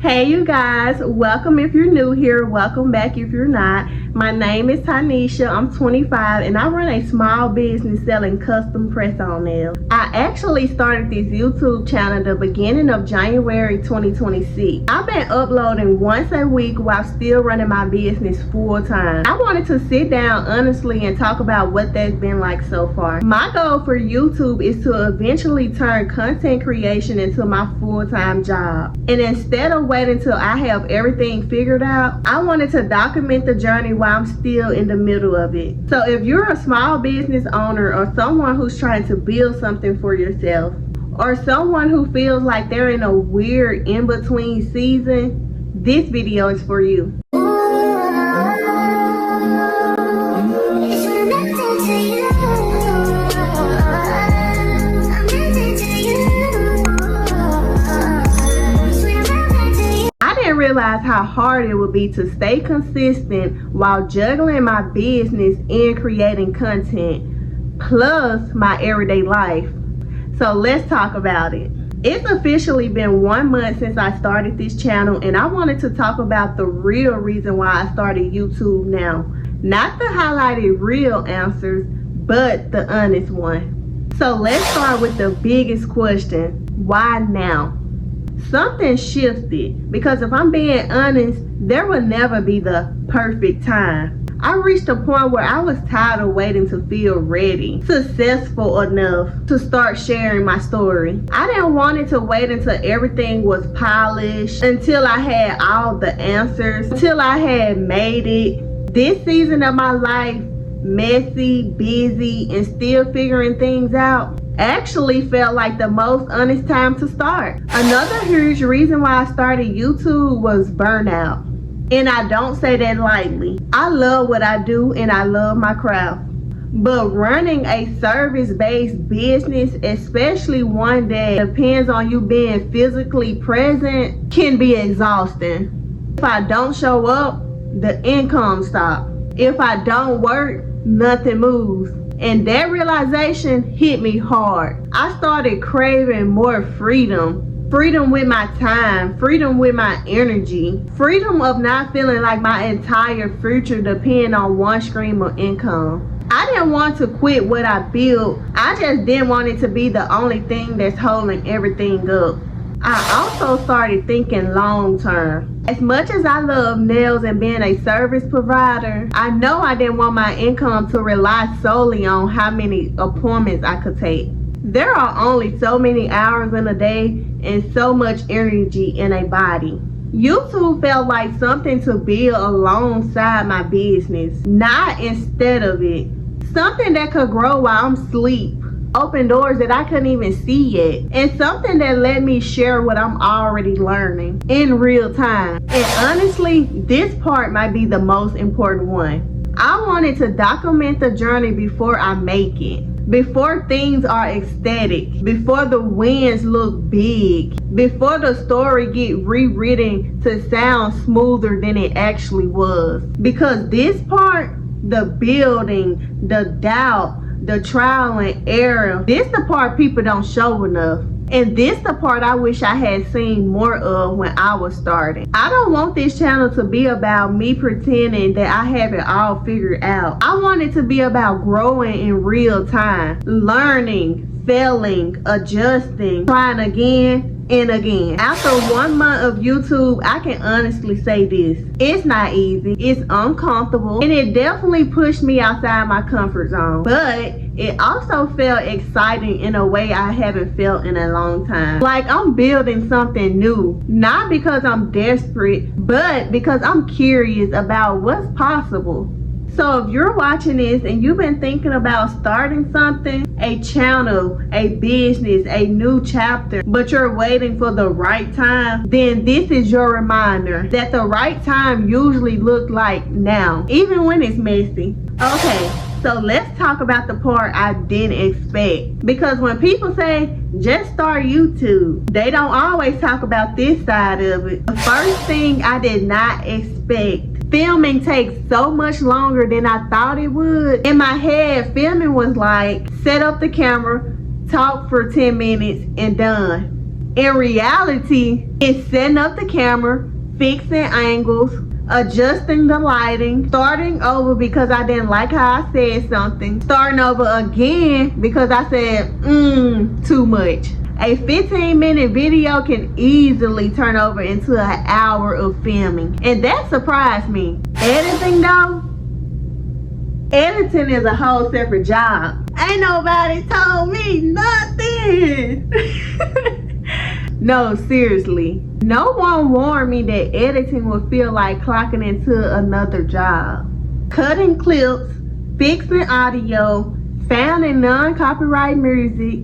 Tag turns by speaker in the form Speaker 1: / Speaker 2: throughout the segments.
Speaker 1: Hey you guys, welcome if you're new here, welcome back if you're not. My name is Tanisha, I'm 25 and I run a small business selling custom press-on nails. I actually started this YouTube channel the beginning of January 2026. I've been uploading once a week while still running my business full time. I wanted to sit down honestly and talk about what that's been like so far. My goal for YouTube is to eventually turn content creation into my full-time job. And instead of waiting until I have everything figured out, I wanted to document the journey while I'm still in the middle of it. So if you're a small business owner or someone who's trying to build something for yourself, or someone who feels like they're in a weird in-between season, this video is for you. Realize how hard it would be to stay consistent while juggling my business and creating content plus my everyday life. So let's talk about it. It's officially been 1 month since I started this channel, and I wanted to talk about the real reason why I started YouTube now. Not the highlighted real answers, but the honest one. So let's start with the biggest question: why now? Something shifted, because if I'm being honest, there will never be the perfect time. I reached a point where I was tired of waiting to feel ready, successful enough to start sharing my story. I didn't want it to wait until everything was polished, until I had all the answers, until I had made it. This season of my life, messy, busy, and still figuring things out, actually felt like the most honest time to start. Another huge reason why I started YouTube was burnout. And I don't say that lightly. I love what I do and I love my craft. But running a service-based business, especially one that depends on you being physically present, can be exhausting. If I don't show up, the income stops. If I don't work, nothing moves. And that realization hit me hard. I started craving more freedom. Freedom with my time, freedom with my energy, freedom of not feeling like my entire future depends on one stream of income. I didn't want to quit what I built. I just didn't want it to be the only thing that's holding everything up. I also started thinking long term. As much as I love nails and being a service provider, I know I didn't want my income to rely solely on how many appointments I could take. There are only so many hours in a day and so much energy in a body. YouTube felt like something to build alongside my business, not instead of it. Something that could grow while I'm asleep. Open doors that I couldn't even see yet, and something that let me share what I'm already learning in real time. And honestly, this part might be the most important one. I wanted to document the journey before I make it, before things are ecstatic, before the wins look big, before the story get rewritten to sound smoother than it actually was. Because this part, the building, the doubt, the trial and error, this the part people don't show enough. And this the part I wish I had seen more of when I was starting. I don't want this channel to be about me pretending that I have it all figured out. I want it to be about growing in real time, learning, failing, adjusting, trying again and again. After 1 month of YouTube, I can honestly say this: it's not easy, it's uncomfortable, and it definitely pushed me outside my comfort zone. But it also felt exciting in a way I haven't felt in a long time. Like I'm building something new, not because I'm desperate, but because I'm curious about what's possible. So if you're watching this and you've been thinking about starting something, a channel, a business, a new chapter, but you're waiting for the right time, then this is your reminder that the right time usually looks like now, even when it's messy. Okay, so let's talk about the part I didn't expect. Because when people say, just start YouTube, they don't always talk about this side of it. The first thing I did not expect: filming takes so much longer than I thought it would. In my head, filming was like, set up the camera, talk for 10 minutes, and done. In reality, it's setting up the camera, fixing angles, adjusting the lighting, starting over because I didn't like how I said something, starting over again because I said, too much. A 15-minute video can easily turn over into an hour of filming, and that surprised me. Editing though, editing is a whole separate job. Ain't nobody told me nothing. No, seriously. No one warned me that editing would feel like clocking into another job. Cutting clips, fixing audio, finding non-copyright music,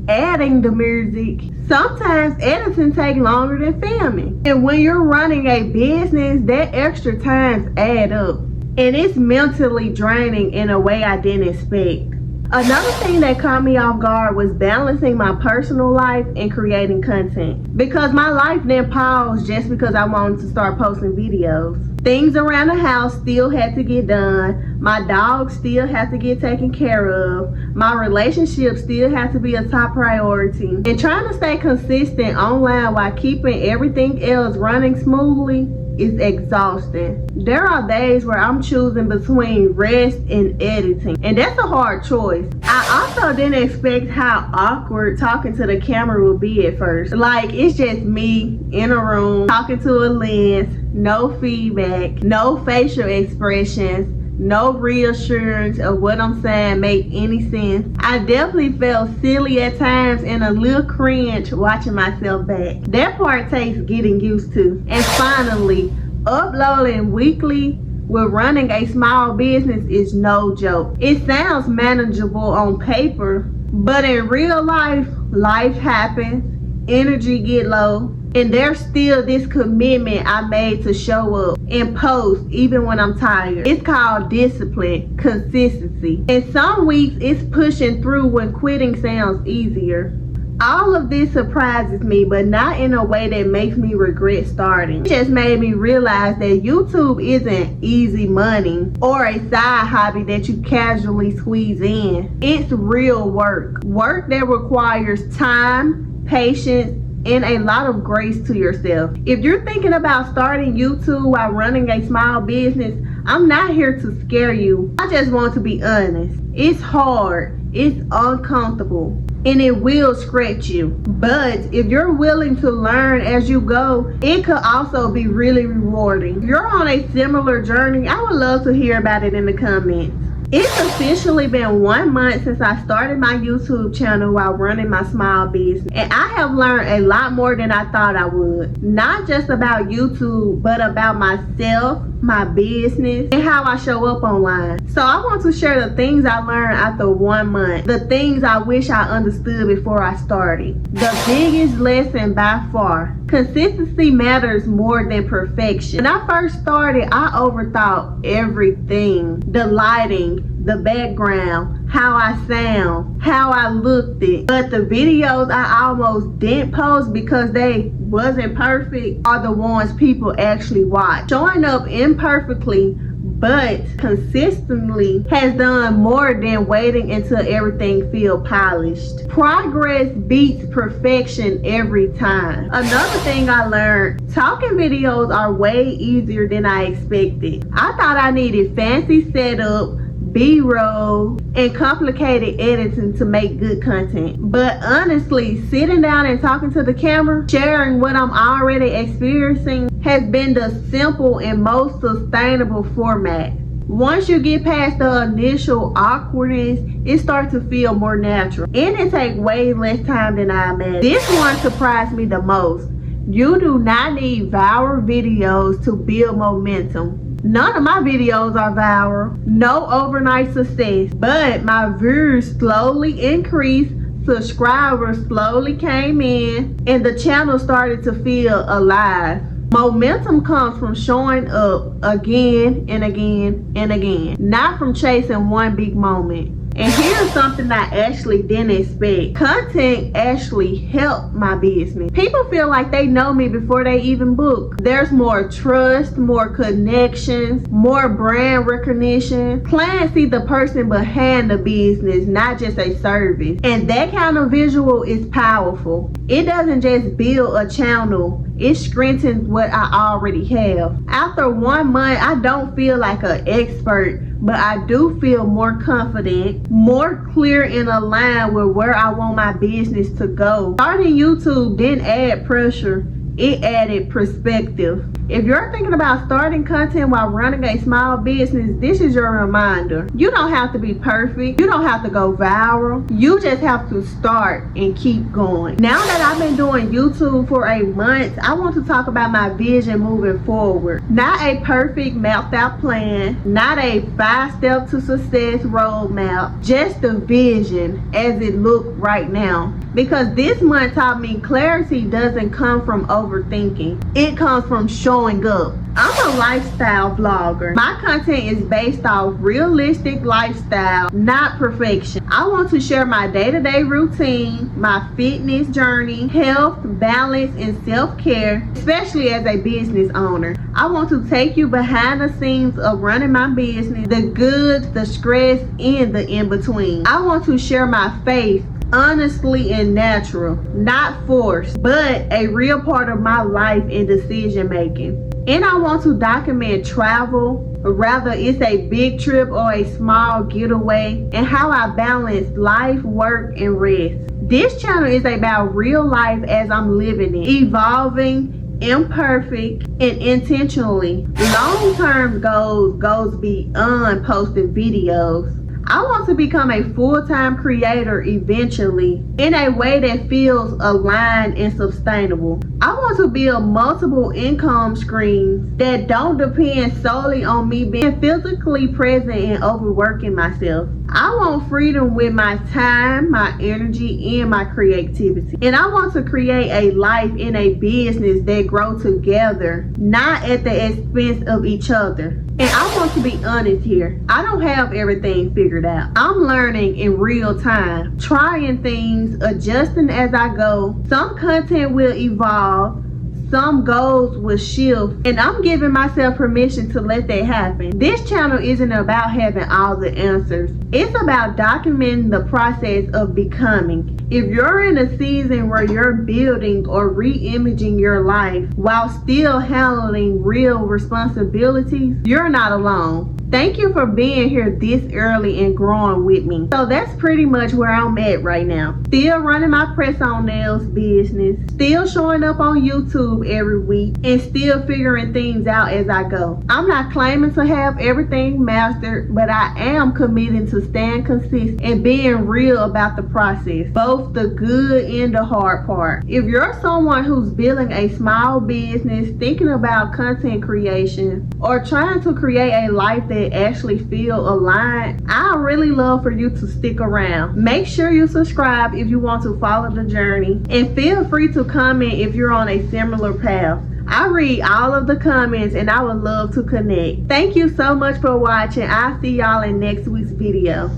Speaker 1: adding the music. Sometimes editing takes longer than filming. And when you're running a business, that extra times add up. And it's mentally draining in a way I didn't expect. Another thing that caught me off guard was balancing my personal life and creating content. Because my life didn't pause just because I wanted to start posting videos. Things around the house still had to get done. My dog still had to get taken care of. My relationship still had to be a top priority. And trying to stay consistent online while keeping everything else running smoothly is exhausting. There are days where I'm choosing between rest and editing, and that's a hard choice. I also didn't expect how awkward talking to the camera would be at first. Like, it's just me in a room talking to a lens, no feedback, no facial expressions, no reassurance of what I'm saying make any sense. I definitely felt silly at times and a little cringe watching myself back. That part takes getting used to. And finally, uploading weekly with running a small business is no joke. It sounds manageable on paper, but in real life, life happens, energy get low, and there's still this commitment I made to show up and post even when I'm tired. It's called discipline, consistency. And some weeks it's pushing through when quitting sounds easier. All of this surprises me, but not in a way that makes me regret starting. It just made me realize that YouTube isn't easy money or a side hobby that you casually squeeze in. It's real work. Work that requires time, patience, and a lot of grace to yourself. If you're thinking about starting YouTube while running a small business, I'm not here to scare you. I just want to be honest. It's hard, it's uncomfortable, and it will scratch you. But if you're willing to learn as you go, it could also be really rewarding. If you're on a similar journey, I would love to hear about it in the comments. It's officially been 1 month since I started my YouTube channel while running my small business, and I have learned a lot more than I thought I would. Not just about YouTube, but about myself, my business, and how I show up online. So I want to share the things I learned after 1 month, the things I wish I understood before I started. The biggest lesson by far: consistency matters more than perfection. When I first started, I overthought everything. The lighting, the background, how I sound, how I looked it. But the videos I almost didn't post because they wasn't perfect are the ones people actually watch. Showing up imperfectly but consistently has done more than waiting until everything feel polished. Progress beats perfection every time. Another thing I learned: talking videos are way easier than I expected. I thought I needed fancy setup, B-roll, and complicated editing to make good content. But honestly, sitting down and talking to the camera, sharing what I'm already experiencing, has been the simple and most sustainable format. Once you get past the initial awkwardness, it starts to feel more natural. And it takes way less time than I imagined. This one surprised me the most. You do not need viral videos to build momentum. None of my videos are viral, no overnight success, but my views slowly increased, subscribers slowly came in, and the channel started to feel alive. Momentum comes from showing up again and again and again, not from chasing one big moment. And here's something I actually didn't expect. Content actually helped my business. People feel like they know me before they even book. There's more trust, more connections, more brand recognition. Clients see the person behind the business, not just a service. And that kind of visual is powerful. It doesn't just build a channel, it strengthens what I already have. After 1 month, I don't feel like an expert, but I do feel more confident, more clear and aligned with where I want my business to go. Starting YouTube didn't add pressure, it added perspective. If you're thinking about starting content while running a small business, this is your reminder. You don't have to be perfect. You don't have to go viral. You just have to start and keep going. Now that I've been doing YouTube for a month, I want to talk about my vision moving forward. Not a perfect mapped out plan, not a 5-step to success roadmap, just the vision as it looks right now. Because this month taught me clarity doesn't come from overthinking. It comes from showing up. I'm a lifestyle vlogger. My content is based off realistic lifestyle, not perfection. I want to share my day-to-day routine, my fitness journey, health, balance, and self-care, especially as a business owner. I want to take you behind the scenes of running my business, the good, the stress, and the in-between. I want to share my faith, honestly and natural, not forced, but a real part of my life and decision making. And I want to document travel, whether it's a big trip or a small getaway, and how I balance life, work, and rest. This channel is about real life as I'm living it, evolving, imperfect, and intentionally. Long-term goes beyond posting videos. I want to become a full-time creator eventually in a way that feels aligned and sustainable. I want to build multiple income streams that don't depend solely on me being physically present and overworking myself. I want freedom with my time, my energy, and my creativity. And I want to create a life and a business that grow together, not at the expense of each other. And I want to be honest here. I don't have everything figured out. I'm learning in real time, trying things, adjusting as I go. Some content will evolve, some goals will shift, and I'm giving myself permission to let that happen. This channel isn't about having all the answers. It's about documenting the process of becoming. If you're in a season where you're building or re-imaging your life while still handling real responsibilities, you're not alone. Thank you for being here this early and growing with me. So that's pretty much where I'm at right now. Still running my press-on nails business, still showing up on YouTube every week, and still figuring things out as I go. I'm not claiming to have everything mastered, but I am committed to staying consistent and being real about the process, both the good and the hard part. If you're someone who's building a small business, thinking about content creation, or trying to create a life that actually feel aligned, I really love for you to stick around. Make sure you subscribe if you want to follow the journey, and feel free to comment if you're on a similar path. I read all of the comments and I would love to connect. Thank you so much for watching. I'll see y'all in next week's video.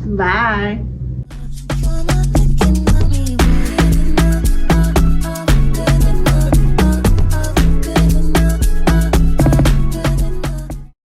Speaker 1: Bye.